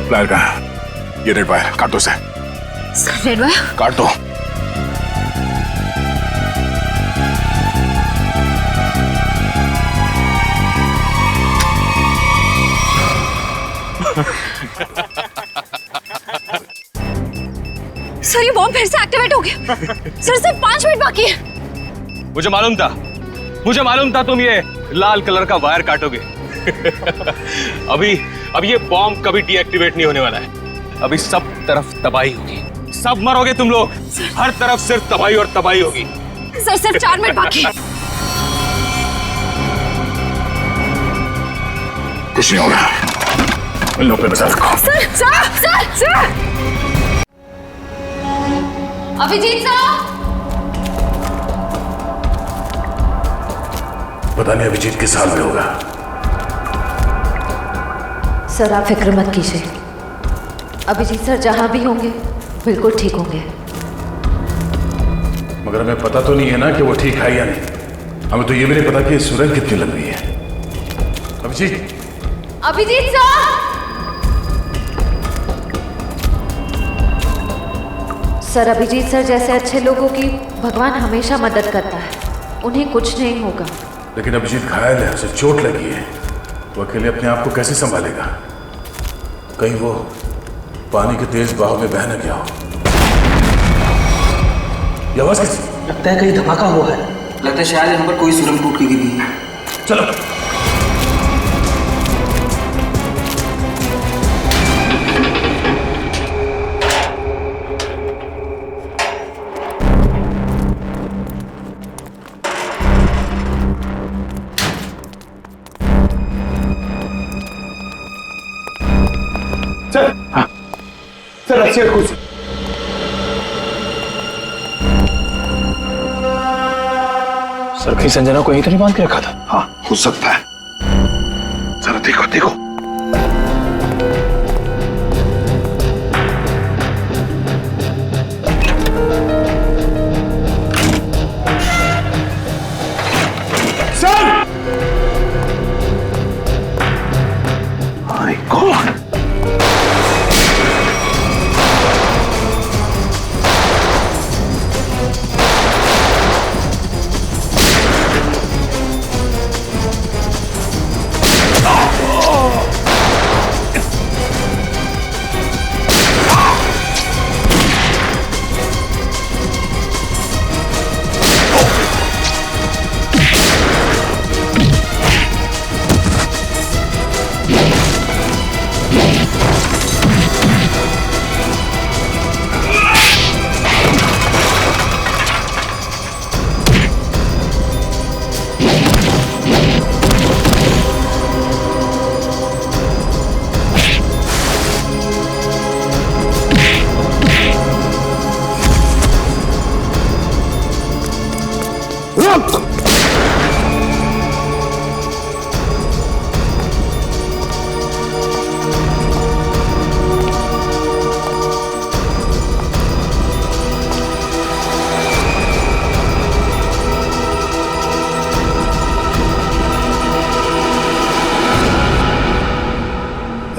Plier कहाँ है? ये रेड वायर काट दो उसे। रेड वायर काट दो। सर ये बॉम्ब फिर से एक्टिवेट हो गया। सर सिर्फ 5 मिनट बाकी है। मुझे मालूम था तुम ये लाल कलर का वायर काटोगे। अब ये बॉम्ब कभी डीएक्टिवेट नहीं होने वाला है। अभी सब तरफ तबाही होगी, सब मरोगे तुम लोग। हर तरफ सिर्फ तबाही और तबाही होगी। सर सिर्फ 4 मिनट बाकी है। कुछ नहीं होगा, इन लोगों पे नजर रखो। Sir Abhijeet sir. पता नहीं अभिजीत किस हाल में होगा। सर आप फिक्र मत कीजिए, अभिजीत सर जहां भी होंगे बिल्कुल ठीक होंगे। मगर हमें पता तो नहीं है ना कि वो ठीक है या नहीं। हमें तो ये भी नहीं पता कि सुरंग कितनी लंबी है। Abhijeet sir. Sir Abhijeet sir जैसे अच्छे लोगों की भगवान हमेशा मदद करता है, उन्हें कुछ नहीं होगा। लेकिन अभिजीत घायल है, उसे चोट लगी है। वो अकेले अपने आप को कैसे संभालेगा? कहीं वो पानी के तेज बहाव में बह न गया हो। ये आवाज कैसी? लगता है कहीं धमाका हुआ है। लगता है शायद यहाँ पर कोई सुरंग टूट के गिरी है। चलो सर अच्छे खुश। सर कहीं संजना को यहीं तो नहीं बांध के रखा था? हाँ हो सकता है। जरा देखो देखो। Sir! My God!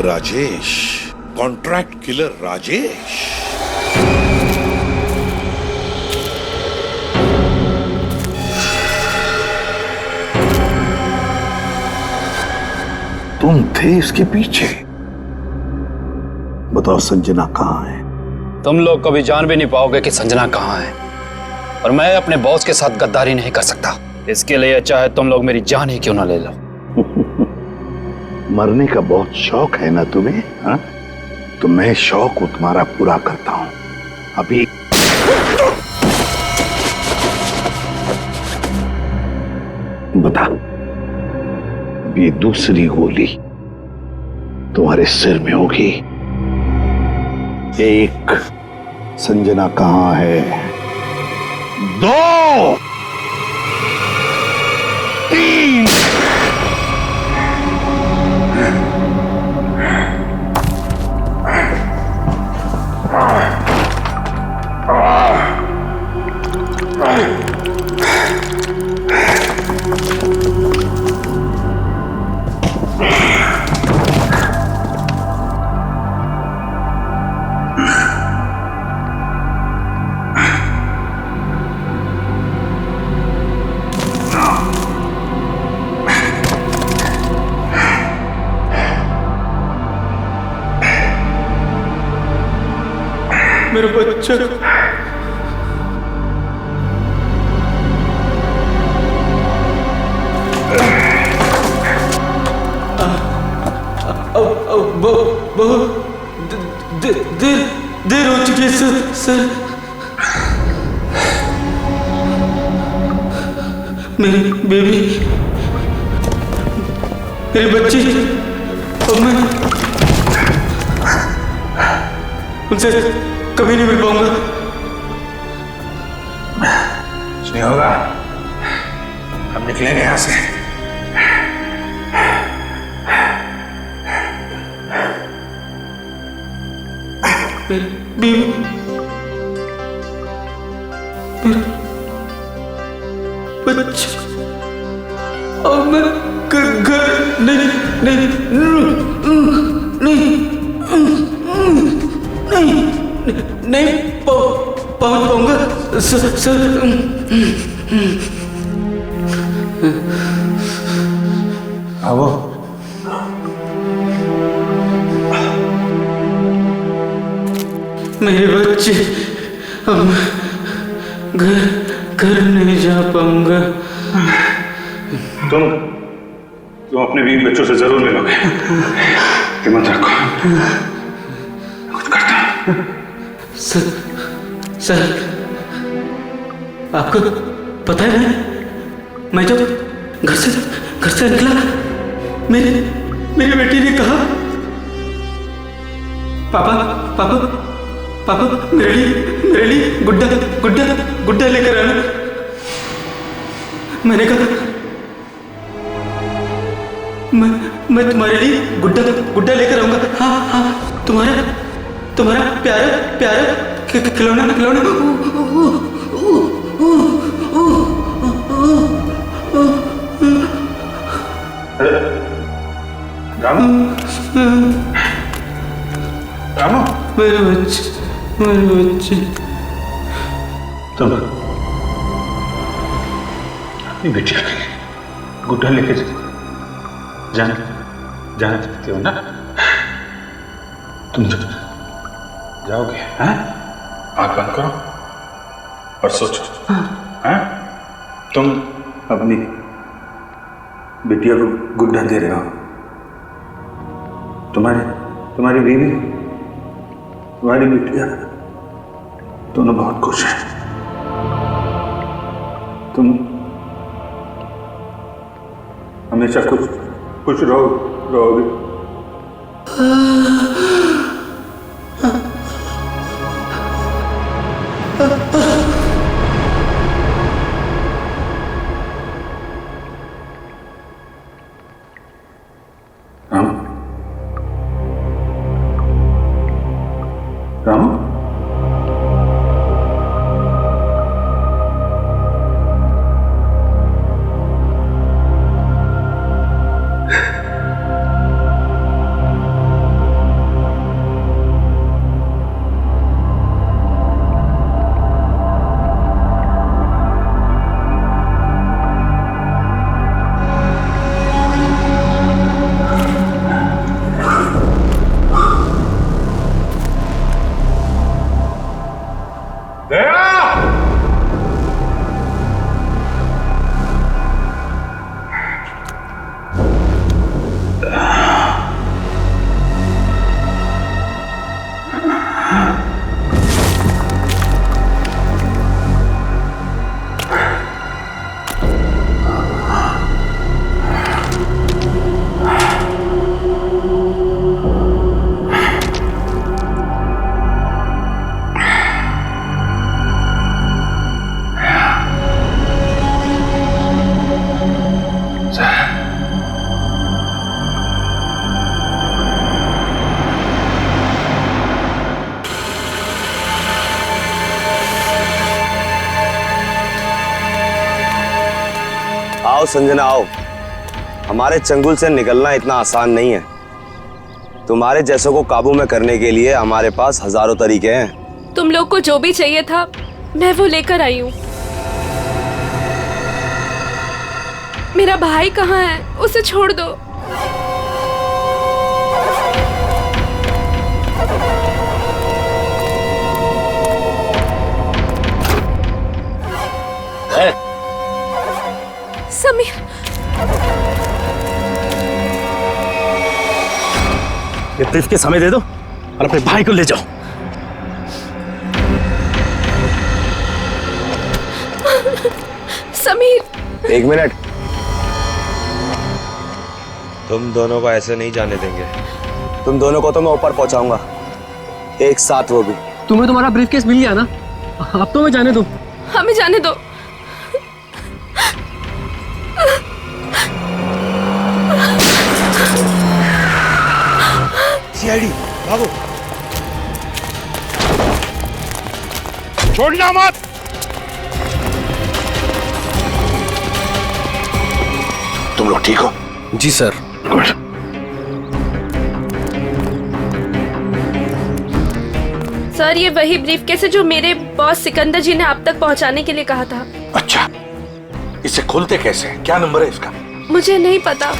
Rajesh, contract killer Rajesh. तुम थे इसके पीछे। बताओ संजना कहाँ है? तुम लोग कभी जान भी नहीं पाओगे कि संजना कहाँ है, और मैं अपने बॉस के साथ गद्दारी नहीं कर सकता। इसके लिए चाहे तुम लोग मेरी जान ही क्यों ना ले लो। मरने का बहुत शौक है ना तुम्हें? हा? तो मैं शौक तुम्हारा पूरा करता हूं। अभी बता, ये दूसरी गोली तुम्हारे सिर में होगी। एक, संजना कहां है? 2, 3। मेरा बच्चा। बहुत देर हो चुकी है सर। मेरी बेबी, मेरी बच्ची, अब मैं उनसे कभी नहीं मिल पाऊंगा। कुछ नहीं होगा, हम निकलेंगे यहां से। मेरी बीवी, मेरा बच्चा, और मैं घर नहीं पहुंच पाऊंगा सर। आओ। मेरे बच्चे, अब घर नहीं जा पाऊंगा। तुम अपने बीवी बच्चों से जरूर मिलोगे, हिम्मत रखो, कुछ करता हूं। सर, आपको पता है मैं जब घर से निकला, मेरी बेटी ने कहा, पापा मेरे लिए गुड्डा लेकर आना। मैंने कहा मैं तुम्हारे लिए गुड्डा लेकर आऊंगा। हाँ, तुम्हारा प्यारा खिलौना। रामू, मेरे बच्चे, तुम अपनी बेटिया के लिए गुड्डा लेके जाना चाहते हो ना? तुम जाओगे? हैं? आँख बंद करो और सोचो। हैं? तुम अपनी बिटिया को गुड्डा दे रहे हो, तुम्हारी बीवी, तुम्हारी बिटिया दोनों बहुत खुश हैं। तुम हमेशा खुश रहोगे। रामू, आओ संजना आओ, हमारे चंगुल से निकलना इतना आसान नहीं है। तुम्हारे जैसों को काबू में करने के लिए हमारे पास हजारों तरीके हैं। तुम लोग को जो भी चाहिए था मैं वो लेकर आई हूँ। मेरा भाई कहाँ है? उसे छोड़ दो। समीर, ये ब्रीफकेस हमें दे दो और अपने भाई को ले जाओ। समीर। एक मिनट, तुम दोनों को ऐसे नहीं जाने देंगे। तुम दोनों को तो मैं ऊपर पहुंचाऊंगा, एक साथ वो भी। तुम्हें तुम्हारा ब्रीफकेस मिल गया ना, अब तो मैं जाने दो। हमें जाने दो। सीआईडी भागो, छोड़ना मत। तुम लोग ठीक हो? जी सर। गुड। सर, ये वही ब्रीफकेस है जो मेरे बॉस सिकंदर जी ने आप तक पहुंचाने के लिए कहा था। अच्छा, इसे खोलते कैसे? क्या नंबर है इसका? मुझे नहीं पता।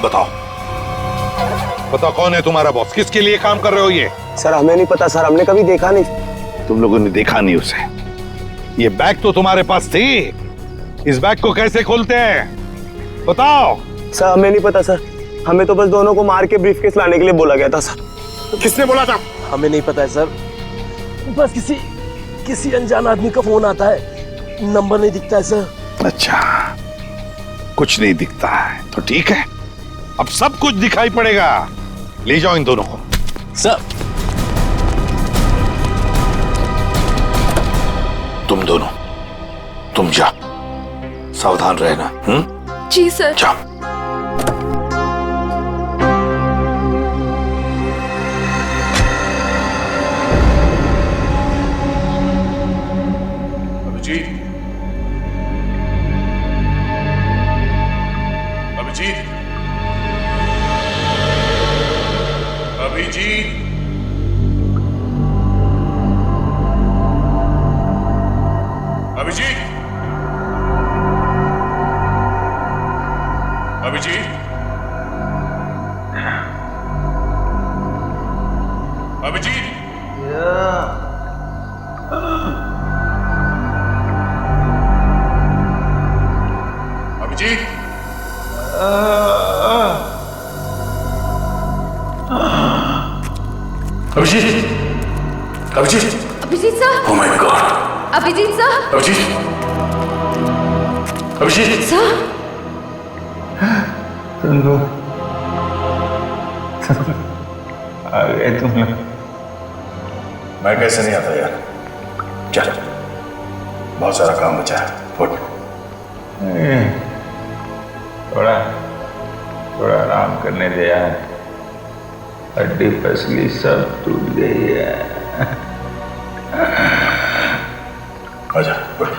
बताओ, बताओ कौन है तुम्हारा बॉस? किसके लिए काम कर रहे हो ये? सर हमें नहीं पता सर, हमने कभी देखा नहीं। तुम लोगों ने देखा नहीं उसे? ये बैग तो तुम्हारे पास थी, इस बैग को कैसे खोलते हैं बताओ। सर हमें नहीं पता सर, हमें तो बस दोनों को मार के ब्रीफकेस लाने के लिए बोला गया था सर। किसने बोला था? हमें नहीं पता है सर, बस किसी अनजान आदमी का फोन आता है, नंबर नहीं दिखता है सर। अच्छा, कुछ नहीं दिखता है तो ठीक है, अब सब कुछ दिखाई पड़ेगा। ले जाओ इन दोनों को। सर तुम दोनों, तुम जाओ, सावधान रहना। जी सर। जाओ। Abhijeet, Abhijeet, Abhijeet, Abhijeet, Abhijeet, Abhijeet, Abhijeet, Abhijeet, Abhijeet, Abhijeet sir, oh my God, Abhijeet sir, Abhijeet, Abhijeet, sir, आ गए तुम लोग। मैं कैसे नहीं आता यार। चल, बहुत सारा काम बचा है, उठ। थोड़ा आराम करने दे यार, हड्डी पसली सब टूट गई है। आजा, उठ,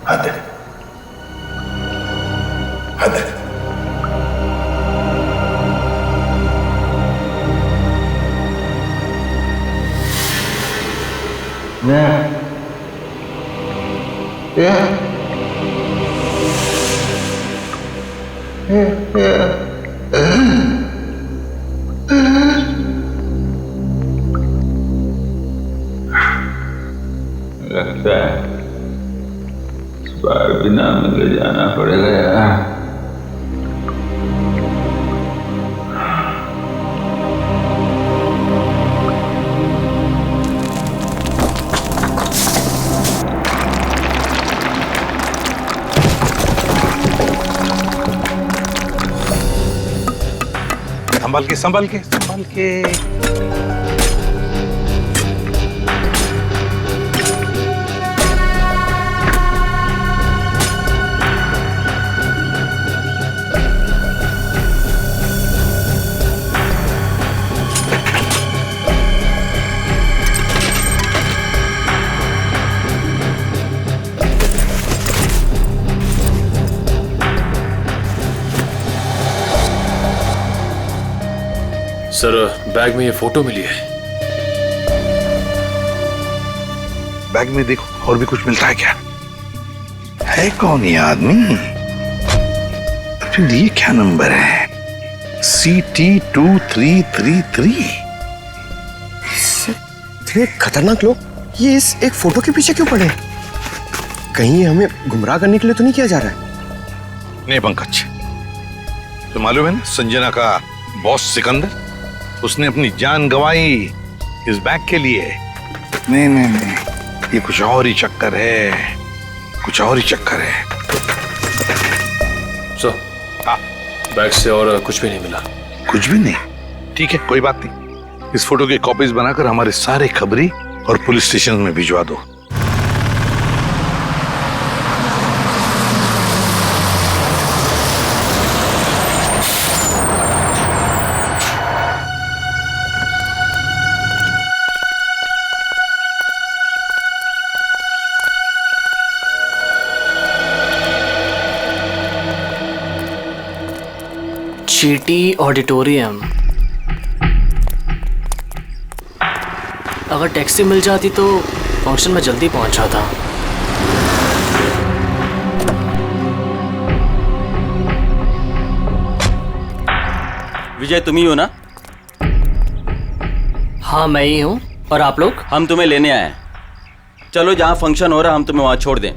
हाथ दे, हाथ दे। लगता है इस बार बिना मिले जाना पड़ेगा यार। संभल के, संभल के, संभल के। सर, बैग में ये फोटो मिली है। बैग में देखो और भी कुछ मिलता है क्या? है कौन ये आदमी? फिर ये क्या नंबर है? CT2333। इतने खतरनाक लोग ये इस एक फोटो के पीछे क्यों पड़े हैं? कहीं हमें गुमराह करने के लिए तो नहीं किया जा रहा है? नहीं पंकज, तो मालूम है ना संजना का बॉस सिकंदर, उसने अपनी जान गंवाई इस बैग के लिए। नहीं नहीं नहीं, ये कुछ और ही चक्कर है, कुछ और ही चक्कर है। सर, बैग से और कुछ भी नहीं मिला। कुछ भी नहीं? ठीक है, कोई बात नहीं। इस फोटो की कॉपीज बनाकर हमारे सारे खबरी और पुलिस स्टेशन में भिजवा दो। चीटी ऑडिटोरियम। अगर टैक्सी मिल जाती तो फंक्शन में जल्दी पहुंच जाता। विजय तुम ही हो ना? हाँ मैं ही हूँ। और आप लोग? हम तुम्हें लेने आए हैं। चलो जहाँ फंक्शन हो रहा हम तुम्हें वहाँ छोड़ दें।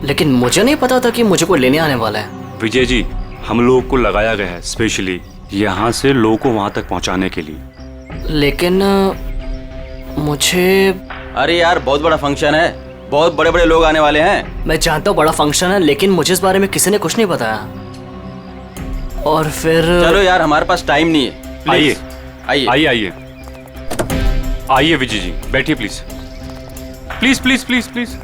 लेकिन मुझे नहीं पता था कि मुझे कोई लेने आने वाला है। विजय जी, हम लोगों को लगाया गया है स्पेशली यहाँ से लोगों को वहाँ तक पहुँचाने के लिए। लेकिन मुझे... अरे यार बहुत बड़ा फंक्शन है, बहुत बड़े बड़े लोग आने वाले हैं। मैं जानता हूँ बड़ा फंक्शन है, लेकिन मुझे इस बारे में किसी ने कुछ नहीं बताया। और फिर चलो यार, हमारे पास टाइम नहीं है। आइए आइए आइए आइए आइए विजय जी, बैठिए please please please please please.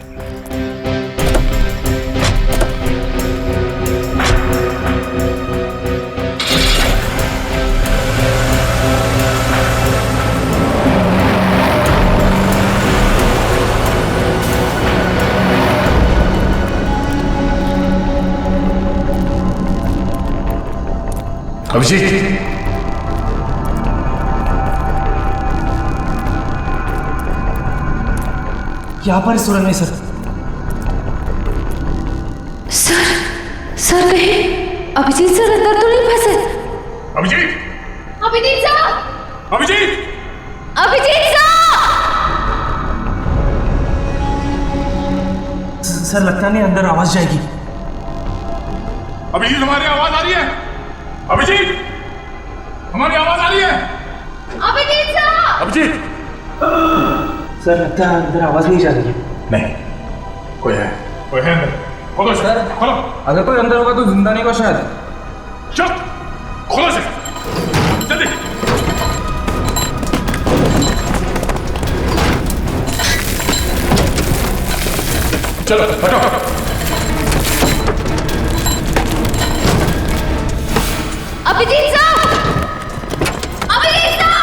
Abhijeet, यहाँ पर सुरंग है सर। सर कहीं अभिजीत सर अंदर तो नहीं फंसे? अभिजीत, अभिजीत सर, अभिजीत, अभिजीत सर लगता नहीं अंदर आवाज जाएगी। अभिजीत हमारी आवाज आ रही है? अभिजीत, हमारी आवाज आ रही है? अभिजीत सर, अभिजीत। सर लगता है अंदर आवाज नहीं जा रही है। नहीं, कोई है अंदर। खोलो सर, खोलो। अगर कोई अंदर होगा तो जिंदा नहीं होगा शायद। चल, खोलो से, जल्दी। चलो हटो। Abhijeet sir, Abhijeet sir,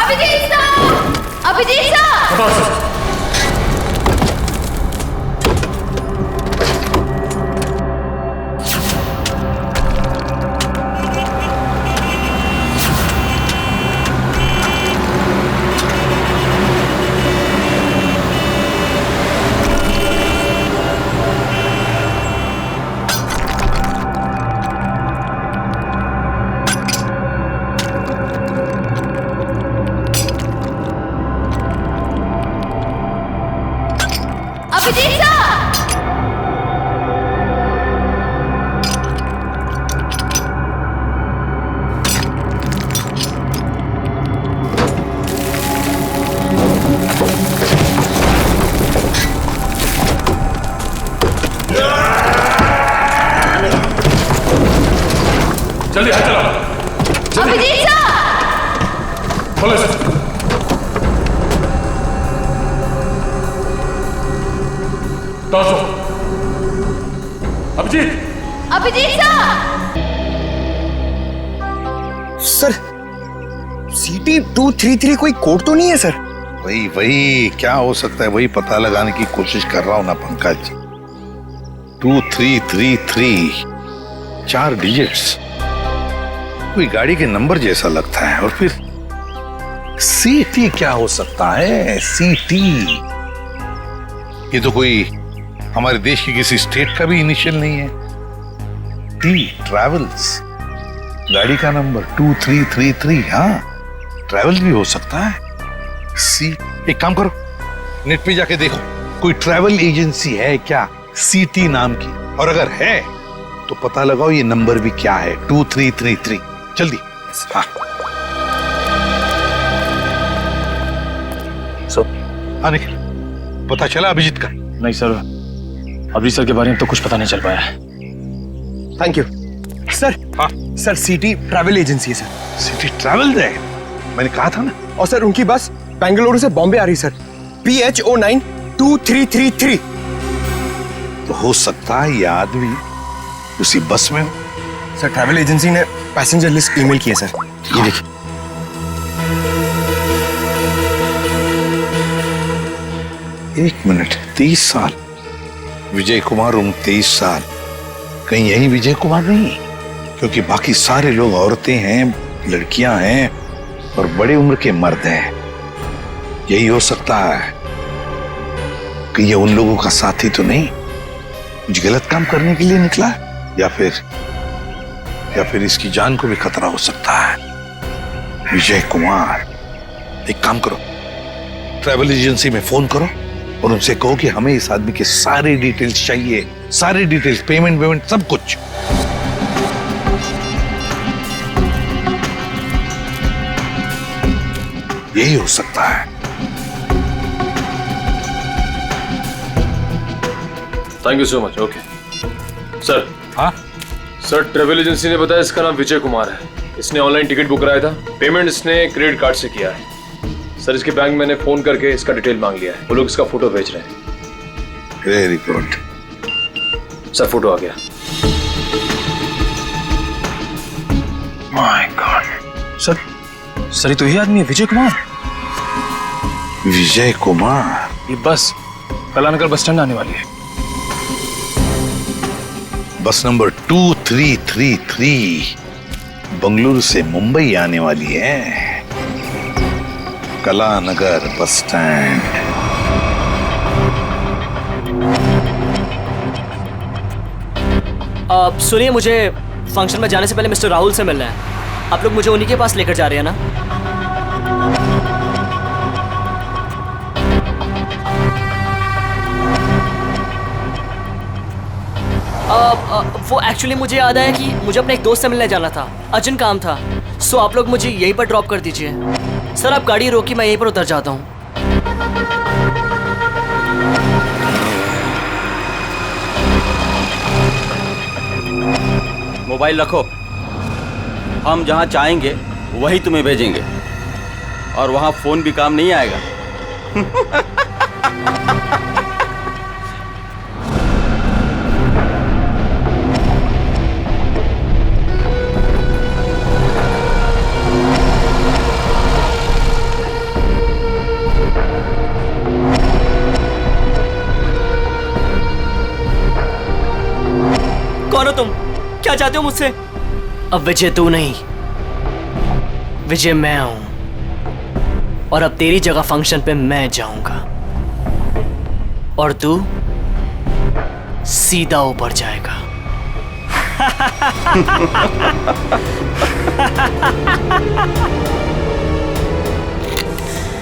Abhijeet sir, Abhijeet sir, Abhijeet sir. Abhijeet sir, जल्दी हाथ चलाओ। अभिजीत सर, खोलो से। अभिजीत, अभिजीत सर, CT233 कोई कोड तो नहीं है सर? वही क्या हो सकता है, वही पता लगाने की कोशिश कर रहा हूं ना पंकज। 2333, 4 डिजिट्स, कोई गाड़ी के नंबर जैसा लगता है। और फिर CT क्या हो सकता है? CT, ये तो कोई हमारे देश की किसी स्टेट का भी इनिशियल नहीं है। टी ट्रैवल्स, गाड़ी का नंबर 2333। हाँ, ट्रैवल भी हो सकता है। सी, एक काम करो, नेट पे जाके देखो कोई ट्रैवल एजेंसी है क्या सीटी नाम की, और अगर है तो पता लगाओ ये नंबर भी क्या है, 2333। जल्दी। हाँ हाँ, निखिल, पता चला अभिजीत का? नहीं सर, अभी सर के बारे में तो कुछ पता नहीं चल पाया है। Thank you sir. हाँ सर, सिटी ट्रैवल एजेंसी है सर। सिटी ट्रैवल है, मैंने कहा था ना। और सर उनकी बस बेंगलुरु से बॉम्बे आ रही सर, PHO9 2333। तो हो सकता है ये आदमी उसी बस में हो। सर ट्रैवल एजेंसी ने पैसेंजर लिस्ट ईमेल की है सर, ये देखिए। एक मिनट, 30 साल, विजय कुमार उम्र 23 साल। कहीं यही विजय कुमार नहीं? क्योंकि बाकी सारे लोग औरतें हैं, लड़कियां हैं और बड़े उम्र के मर्द हैं। यही हो सकता है कि ये उन लोगों का साथी तो नहीं, कुछ गलत काम करने के लिए निकला, या फिर इसकी जान को भी खतरा हो सकता है। विजय कुमार, एक काम करो, ट्रैवल एजेंसी में फोन करो और उनसे कहो कि हमें इस आदमी के सारे डिटेल्स चाहिए, सारे डिटेल्स, पेमेंट सब कुछ। यही हो सकता है। Thank you so much. Okay sir. हाँ सर, ट्रैवल एजेंसी ने बताया इसका नाम विजय कुमार है। इसने ऑनलाइन टिकट बुक कराया था, पेमेंट इसने क्रेडिट कार्ड से किया है। सर, इसके बैंक मैंने फोन करके इसका डिटेल मांग लिया है, वो लोग इसका फोटो भेज रहे हैं। वेरी गुड सर, फोटो आ गया। My God. सर ये तो ही आदमी है, विजय कुमार। विजय कुमार, ये बस कलानगर बस स्टैंड आने वाली है। बस नंबर 2333 बंगलुरु से मुंबई आने वाली है। Kalanagar bus stand. सुनिए, मुझे फंक्शन में जाने से पहले मिस्टर राहुल से मिलना है। आप लोग मुझे उन्हीं के पास लेकर जा रहे हैं ना? वो एक्चुअली मुझे याद आया कि मुझे अपने एक दोस्त से मिलने जाना था, अर्जेंट काम था। सो आप लोग मुझे यहीं पर ड्रॉप कर दीजिए। सर, आप गाड़ी रोकी, मैं यहीं पर उतर जाता हूँ। मोबाइल रखो, हम जहाँ चाहेंगे वही तुम्हें भेजेंगे, और वहाँ फोन भी काम नहीं आएगा। कौन हो तुम? क्या चाहते हो मुझसे? अब विजय तू नहीं, विजय मैं हूं, और अब तेरी जगह फंक्शन पे मैं जाऊंगा और तू सीधा ऊपर जाएगा।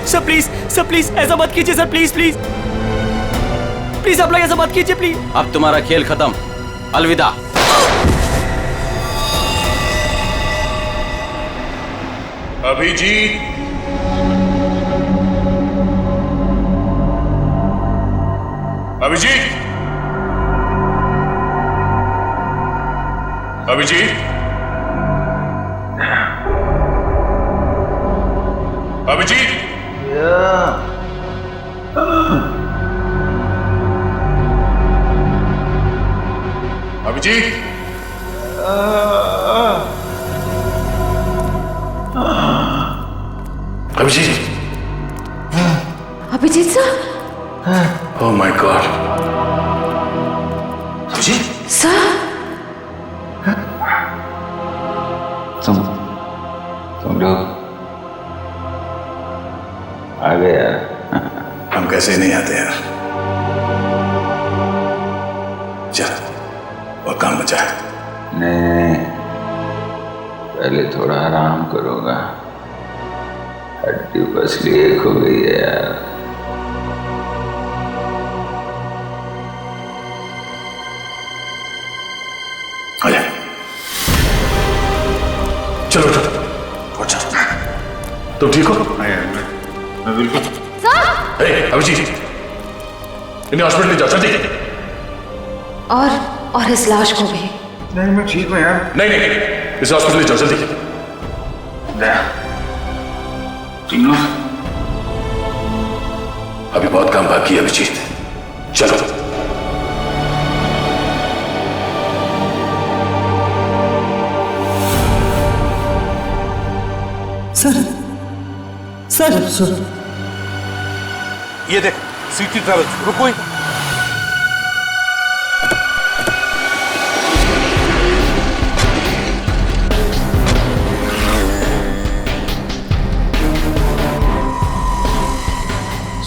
सर प्लीज ऐसा मत कीजिए सर, प्लीज प्लीज प्लीज आप लोग ऐसा मत कीजिए प्लीज। अब तुम्हारा खेल खत्म, अलविदा। Abhijeet, Abhijeet, Abhijeet, Abhijeet, Abhijeet, Abhijeet, Abhijeet sir. Oh my God. Abhijeet sir, तुम लोग आ गए यार। हम कैसे नहीं आते यार। चल, और काम बचा है, नहीं, पहले थोड़ा आराम करोगा। हड्डी पसली एक हो गई है यार। चलो चलो अच्छा, तुम ठीक हो? मैं बिल्कुल। अभिजीत, इन्हें हॉस्पिटल ले जाओ जल्दी। और इस लाश को भी। नहीं मैं ठीक हूँ यार। नहीं नहीं, इस हॉस्पिटल ले जाओ जल्दी। तीनों अभी बहुत काम बाकी है अभिजीत, चलो। सर ये देख सिटी ट्रैवल्स, रुको।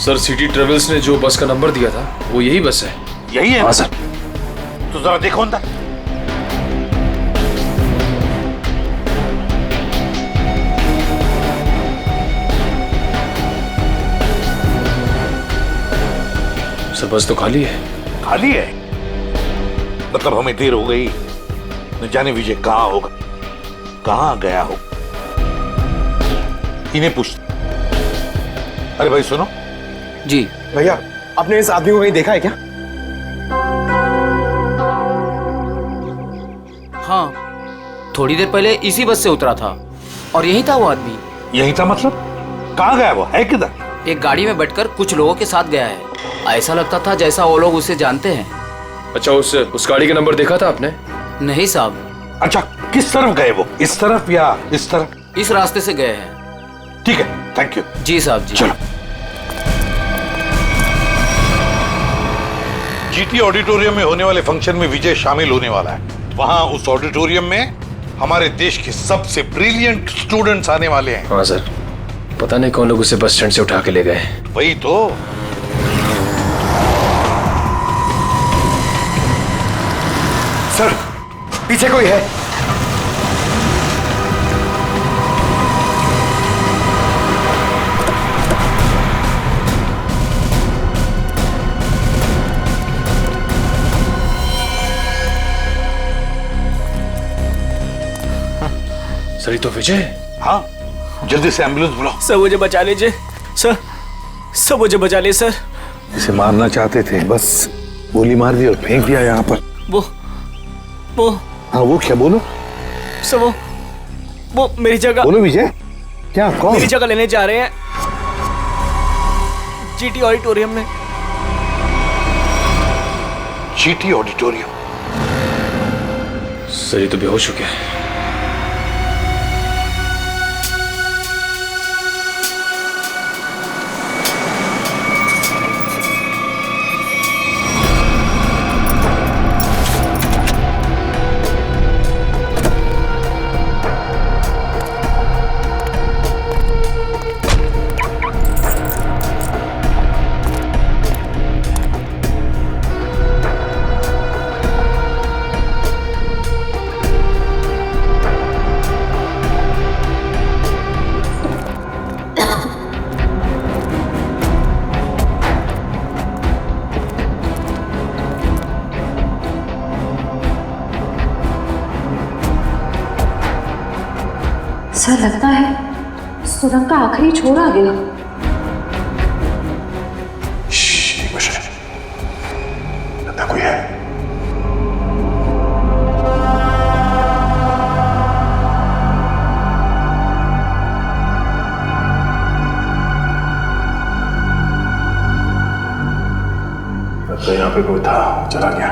सर सिटी ट्रेवल्स ने जो बस का नंबर दिया था वो यही बस है। यही है? हाँ सर। तो जरा देखो अंदर। सर बस तो खाली है। खाली है? मतलब हमें देर हो गई, न जाने विजय कहाँ होगा, कहाँ गया हो। इन्हें पूछ। अरे भाई सुनो। जी भैया, आपने इस आदमी को कहीं देखा है क्या? हाँ, थोड़ी देर पहले इसी बस से उतरा था और यही था वो आदमी। यही था मतलब? कहाँ गया वो? है किधर? एक गाड़ी में बैठकर कुछ लोगों के साथ गया है। ऐसा लगता था जैसा वो लोग उसे जानते हैं। अच्छा, उस गाड़ी का नंबर देखा था आपने? नहीं साहब। अच्छा, किस तरफ गए वो? इस तरफ या इस तरफ? इस रास्ते से गए हैं। ठीक है, थैंक यू। जी साहब जी। चलो। जीटी ऑडिटोरियम में होने वाले फंक्शन में विजय शामिल होने वाला है। वहां उस ऑडिटोरियम में हमारे देश के सबसे ब्रिलियंट स्टूडेंट्स आने वाले हैं। हाँ सर, पता नहीं कौन लोग उसे बस स्टैंड से उठा के ले गए। वही तो। सर पीछे कोई है? सर ये तो विजय। हाँ, जल्दी से एम्बुलेंस बुलाओ। सर मुझे बचा लीजिए। सर मुझे बचा लीजिए सर। इसे मारना चाहते थे, बस गोली मार दी और फेंक दिया यहाँ पर। वो हाँ वो क्या? बोलो सर। वो मेरी जगह। बोलो विजय। क्या? कौन? मेरी जगह लेने जा रहे हैं जीटी ऑडिटोरियम में। GT auditorium? सर ये तो बेहोश हो गया है। सर लगता है सुरंग का आखिरी छोर आ गया। लगता कोई है। लगता है यहाँ पे कोई था, चला गया।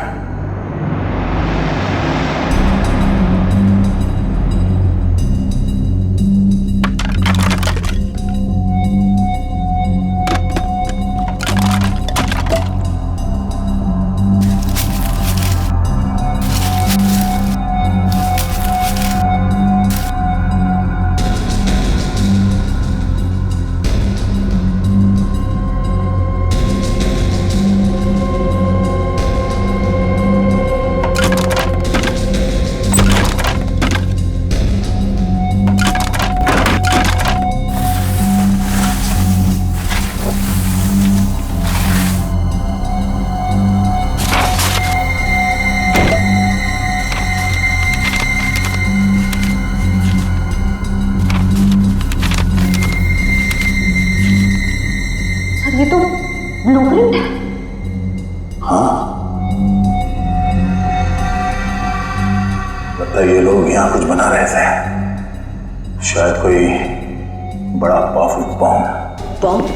बड़ा पावरफुल बॉम्ब। बॉम्ब?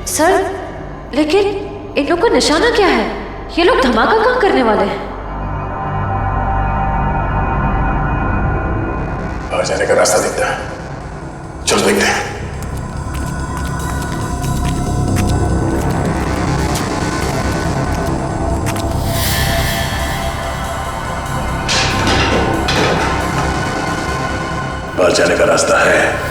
सर, लेकिन इन लोग का निशाना क्या है? ये लोग धमाका कहाँ करने वाले हैं? बाहर जाने का रास्ता दिखता है, चलो देखते हैं। बाहर जाने का रास्ता है।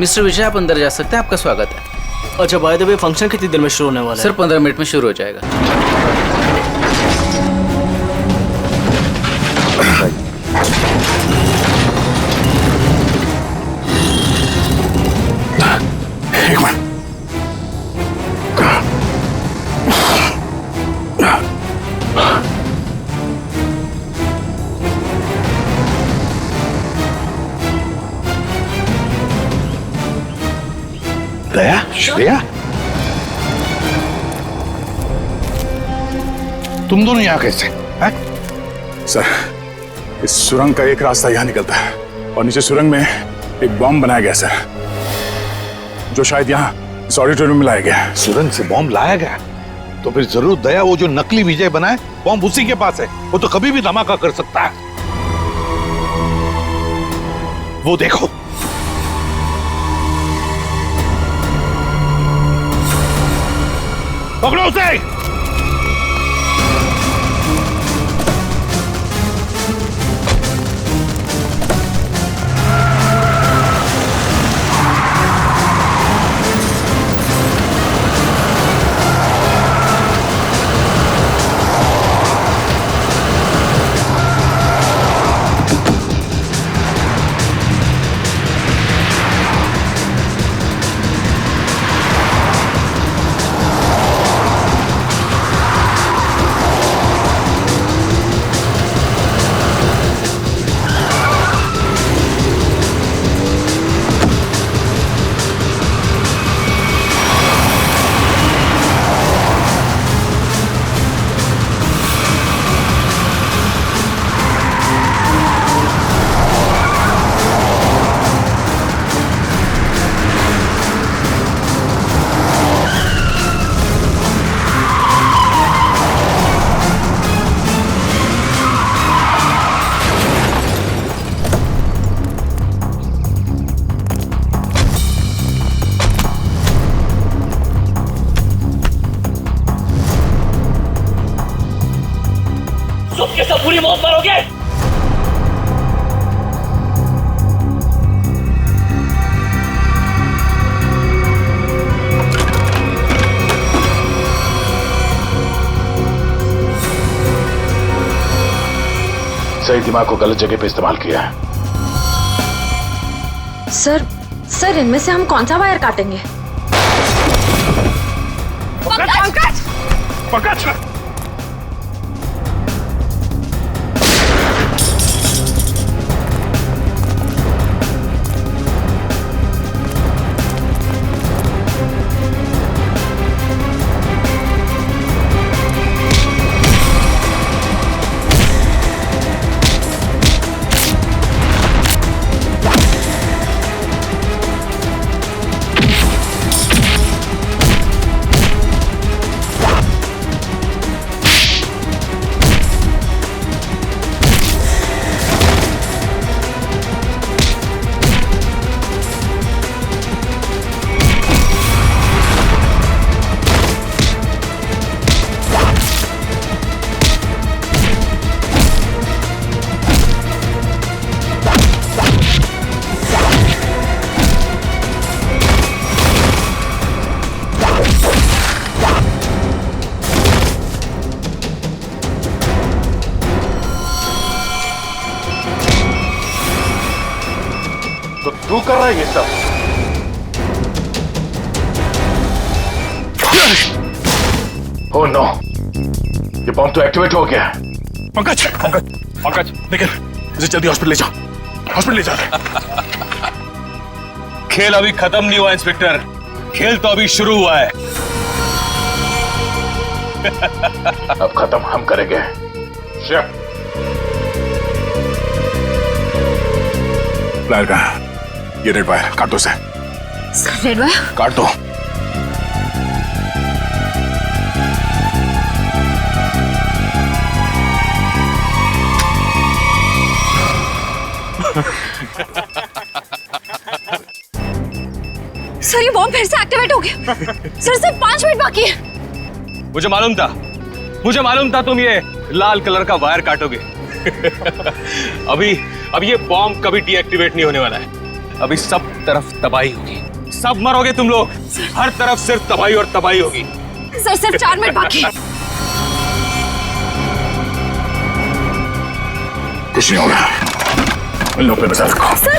मिस्टर विजय, आप अंदर जा सकते हैं, आपका स्वागत है। अच्छा, बाय द वे फंक्शन कितनी देर में शुरू होने वाला है? सर 15 मिनट में शुरू हो जाएगा। एक मिनट। दया, श्रेया, तुम दोनों यहाँ कैसे हैं? सर, इस सुरंग का एक रास्ता यहाँ निकलता है और नीचे सुरंग में एक बॉम्ब बनाया गया सर, जो शायद यहाँ इस ऑडिटोरियम में लाया गया है। सुरंग से बॉम्ब लाया गया तो फिर जरूर दया वो जो नकली विजय बनाए बॉम्ब उसी के पास है। वो तो कभी भी धमाका कर सकता है। वो देखो, पकड़ो उसे। सबके सब बुरी मौत मरोगे। सही दिमाग को गलत जगह पे इस्तेमाल किया है। सर इनमें से हम कौन सा वायर काटेंगे? पंकज! पंकज! तू कर रहा है ये सब? ओह नो, ये बॉम्ब तो एक्टिवेट हो गया। पंकज, पंकज, पंकज, निकल, इसे जल्दी हॉस्पिटल ले जाओ, हॉस्पिटल ले जाओ। खेल अभी खत्म नहीं हुआ इंस्पेक्टर, खेल तो अभी शुरू हुआ है। अब खत्म हम करेंगे। शिप प्लायर का ये रेड वायर काट दो से। रेड वायर काट दो। सर ये बॉम्ब फिर से एक्टिवेट हो गया। सर सिर्फ 5 मिनट बाकी है। मुझे मालूम था तुम ये लाल कलर का वायर काटोगे। अभी ये बॉम्ब कभी डीएक्टिवेट नहीं होने वाला है। अभी सब तरफ तबाही होगी, सब मरोगे तुम लोग। हर तरफ सिर्फ तबाही और तबाही होगी। सर सिर्फ 4 मिनट बाकी है। कुछ नहीं होगा, इन लोगों पे नजर रखो। सर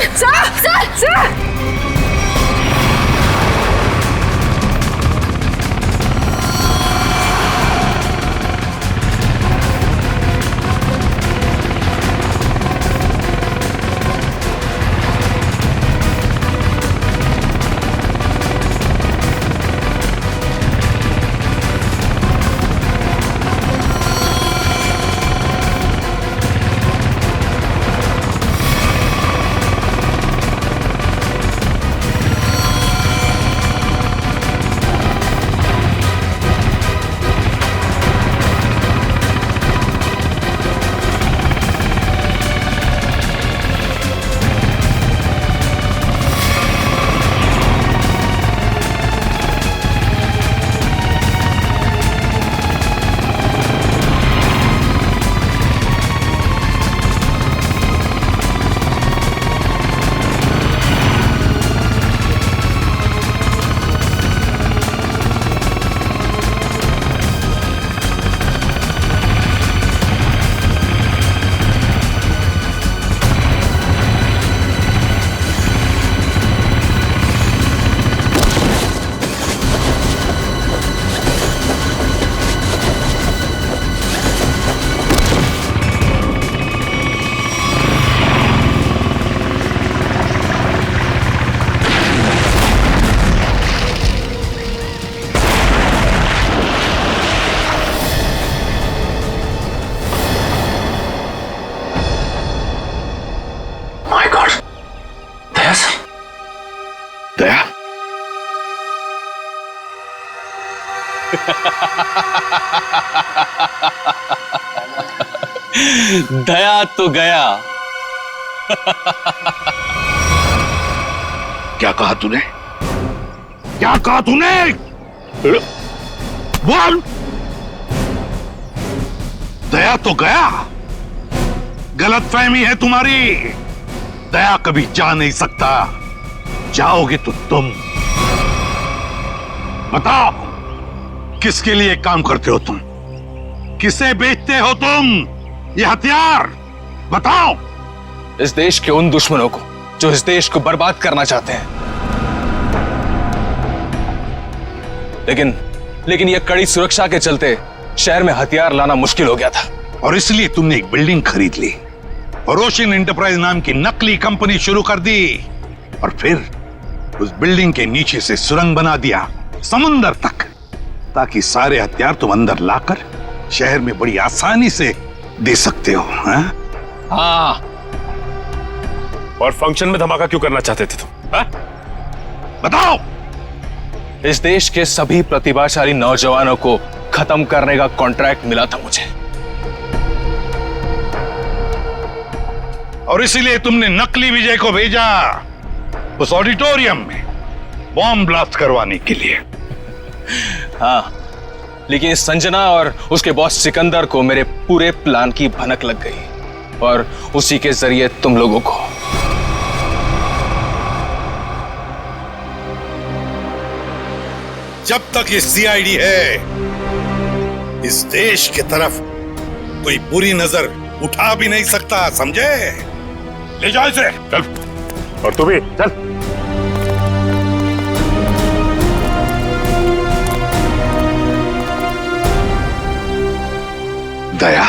दया, दया तो गया। क्या कहा तूने? क्या कहा तूने? बोल। दया तो गया। गलतफहमी है तुम्हारी। दया कभी जा नहीं सकता। जाओगे तो तुम। बताओ, किसके लिए काम करते हो तुम? किसे बेचते हो तुम ये हथियार? बताओ। इस देश के उन दुश्मनों को जो इस देश को बर्बाद करना चाहते हैं। लेकिन यह कड़ी सुरक्षा के चलते शहर में हथियार लाना मुश्किल हो गया था। और इसलिए तुमने एक बिल्डिंग खरीद ली और ओशियन एंटरप्राइज नाम की नकली कंपनी शुरू कर दी। और फिर उस बिल्डिंग के नीचे से सुरंग बना दिया समुंदर तक, ताकि सारे हथियार तुम अंदर लाकर शहर में बड़ी आसानी से दे सकते हो। हाँ। और फंक्शन में धमाका क्यों करना चाहते थे तुम? बताओ। इस देश के सभी प्रतिभाशाली नौजवानों को खत्म करने का कॉन्ट्रैक्ट मिला था मुझे। और इसीलिए तुमने नकली विजय को भेजा उस ऑडिटोरियम में बॉम्ब ब्लास्ट करवाने के लिए। हाँ, लेकिन संजना और उसके बॉस सिकंदर को मेरे पूरे प्लान की भनक लग गई और उसी के जरिए तुम लोगों को। जब तक ये सीआईडी है, इस देश की तरफ कोई बुरी नजर उठा भी नहीं सकता, समझे? ले जाओ इसे। चल। और तू भी चल। दया